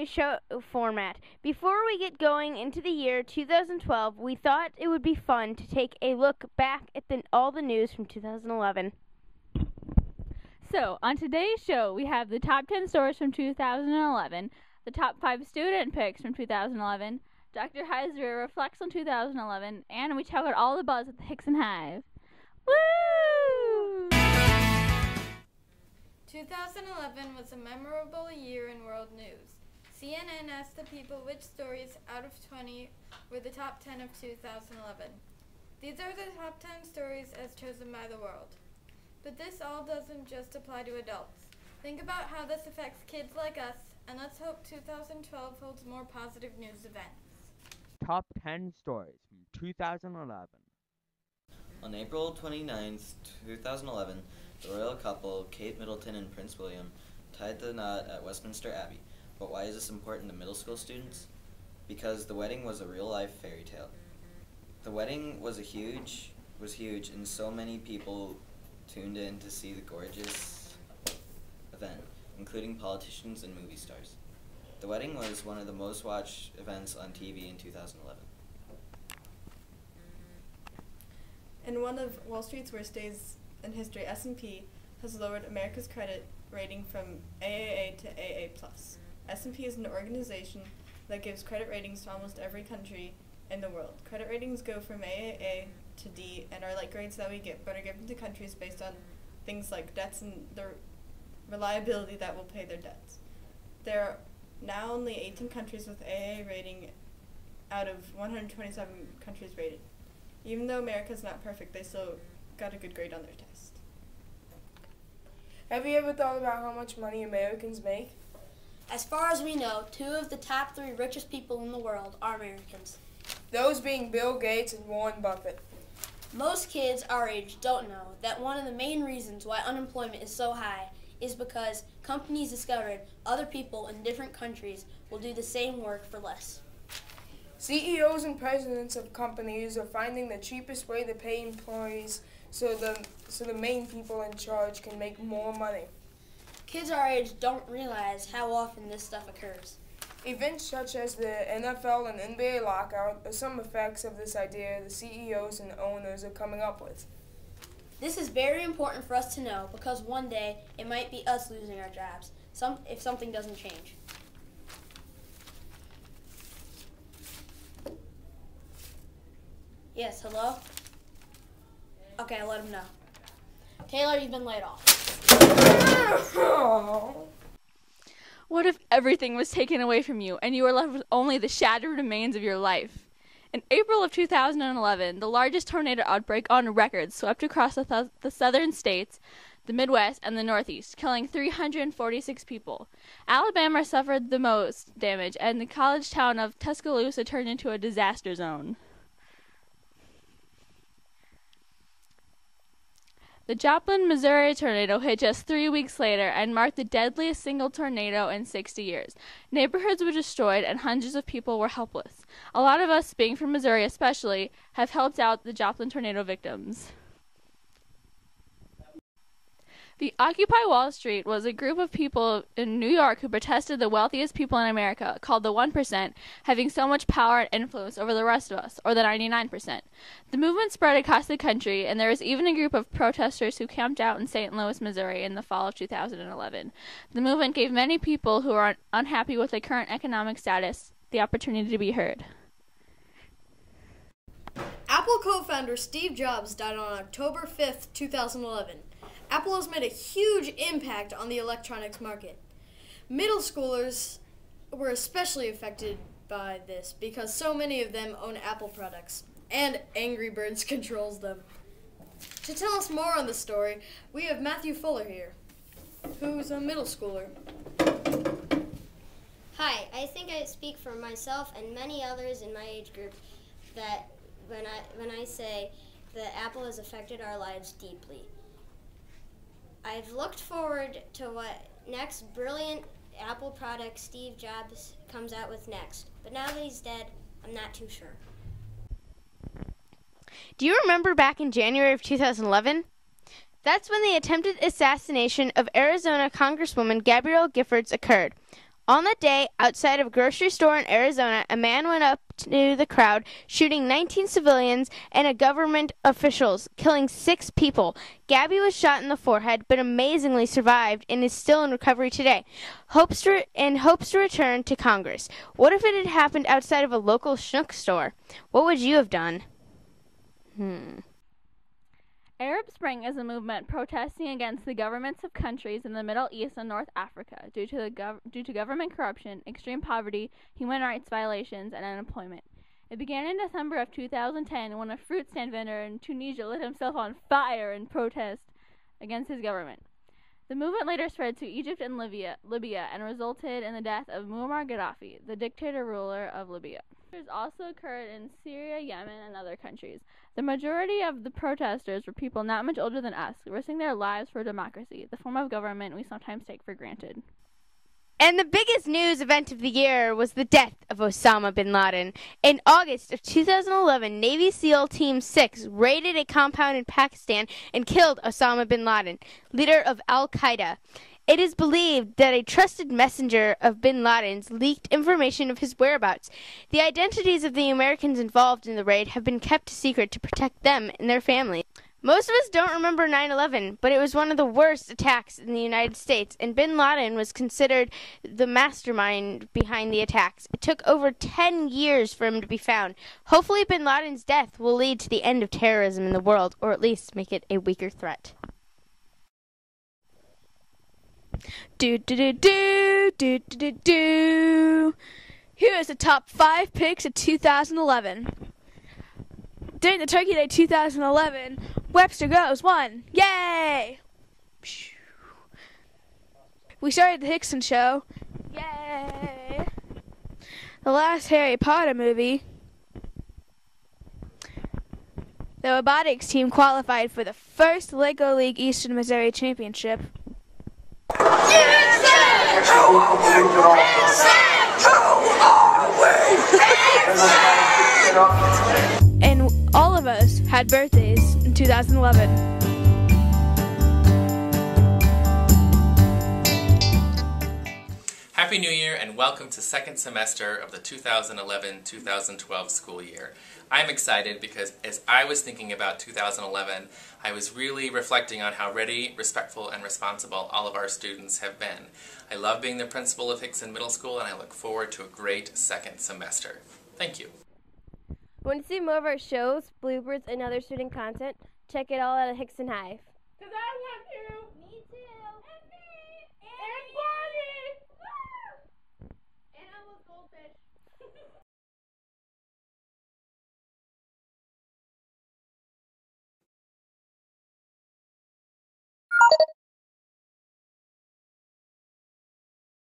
new show format. Before we get going into the year 2012, we thought it would be fun to take a look back at all the news from 2011. So, on today's show, we have the top 10 stories from 2011, the top 5 student picks from 2011, Dr. Heiser reflects on 2011, and we check out all the buzz at the Hixson Hive. Woo! 2011 was a memorable year in world news. CNN asked the people which stories out of 20 were the top 10 of 2011. These are the top 10 stories as chosen by the world. But this all doesn't just apply to adults. Think about how this affects kids like us, and let's hope 2012 holds more positive news events. Top 10 stories from 2011. On April 29th, 2011, the royal couple, Kate Middleton and Prince William, tied the knot at Westminster Abbey. But why is this important to middle school students? Because the wedding was a real-life fairy tale. The wedding was huge, and so many people tuned in to see the gorgeous event, including politicians and movie stars. The wedding was one of the most watched events on TV in 2011. In one of Wall Street's worst days in history, S&P has lowered America's credit rating from AAA to AA+. S&P is an organization that gives credit ratings to almost every country in the world. Credit ratings go from AAA to D and are like grades that we get, but are given to countries based on things like debts and the reliability that will pay their debts. There are now only 18 countries with AA rating out of 127 countries rated. Even though America's not perfect, they still got a good grade on their test. Have you ever thought about how much money Americans make? As far as we know, 2 of the top 3 richest people in the world are Americans. Those being Bill Gates and Warren Buffett. Most kids our age don't know that one of the main reasons why unemployment is so high is because companies discovered other people in different countries will do the same work for less. CEOs and presidents of companies are finding the cheapest way to pay employees so the main people in charge can make more money. Kids our age don't realize how often this stuff occurs. Events such as the NFL and NBA lockout are some effects of this idea the CEOs and owners are coming up with. This is very important for us to know because one day it might be us losing our jobs if something doesn't change. Yes, hello? Okay, I'll let him know. Taylor, you've been laid off. What if everything was taken away from you and you were left with only the shattered remains of your life? In April of 2011, the largest tornado outbreak on record swept across the southern states, the Midwest, and the Northeast, killing 346 people. Alabama suffered the most damage, and the college town of Tuscaloosa turned into a disaster zone. The Joplin, Missouri tornado hit just 3 weeks later and marked the deadliest single tornado in 60 years. Neighborhoods were destroyed and hundreds of people were helpless. A lot of us, being from Missouri especially, have helped out the Joplin tornado victims. The Occupy Wall Street was a group of people in New York who protested the wealthiest people in America, called the 1%, having so much power and influence over the rest of us, or the 99%. The movement spread across the country, and there was even a group of protesters who camped out in St. Louis, Missouri in the fall of 2011. The movement gave many people who are unhappy with their current economic status the opportunity to be heard. Apple co-founder Steve Jobs died on October 5th, 2011. Apple has made a huge impact on the electronics market. Middle schoolers were especially affected by this because so many of them own Apple products, and Angry Birds controls them. To tell us more on the story, we have Matthew Fuller here, who's a middle schooler. Hi, I think I speak for myself and many others in my age group that when I say that Apple has affected our lives deeply. I've looked forward to what next brilliant Apple product Steve Jobs comes out with next. But now that he's dead, I'm not too sure. Do you remember back in January of 2011? That's when the attempted assassination of Arizona Congresswoman Gabrielle Giffords occurred. On that day, outside of a grocery store in Arizona, a man went up to the crowd, shooting 19 civilians and government officials, killing 6 people. Gabby was shot in the forehead, but amazingly survived and is still in recovery today. Hopes to return to Congress. What if it had happened outside of a local schnook store? What would you have done? Arab Spring is a movement protesting against the governments of countries in the Middle East and North Africa due to government corruption, extreme poverty, human rights violations, and unemployment. It began in December of 2010 when a fruit stand vendor in Tunisia lit himself on fire in protest against his government. The movement later spread to Egypt and Libya and resulted in the death of Muammar Gaddafi, the dictator ruler of Libya. Protesters also occurred in Syria, Yemen, and other countries. The majority of the protesters were people not much older than us, risking their lives for democracy, the form of government we sometimes take for granted. And the biggest news event of the year was the death of Osama bin Laden. In August of 2011, Navy SEAL Team 6 raided a compound in Pakistan and killed Osama bin Laden, leader of al-Qaeda. It is believed that a trusted messenger of bin Laden's leaked information of his whereabouts. The identities of the Americans involved in the raid have been kept secret to protect them and their families. Most of us don't remember 9/11, but it was one of the worst attacks in the United States, and bin Laden was considered the mastermind behind the attacks. It took over 10 years for him to be found. Hopefully bin Laden's death will lead to the end of terrorism in the world, or at least make it a weaker threat. Here is the top 5 picks of 2011. During the Turkey Day 2011, Webster goes 1. Yay! We started the Hixson show. Yay! The last Harry Potter movie. The robotics team qualified for the first Lego League Eastern Missouri Championship. And all of us had birthdays in 2011. Happy New Year and welcome to second semester of the 2011-2012 school year. I'm excited because as I was thinking about 2011, I was really reflecting on how ready, respectful, and responsible all of our students have been. I love being the principal of Hixson Middle School and I look forward to a great second semester. Thank you. Want to see more of our shows, bloopers, and other student content? Check it all out at Hixson Hive. 'Cause I want to!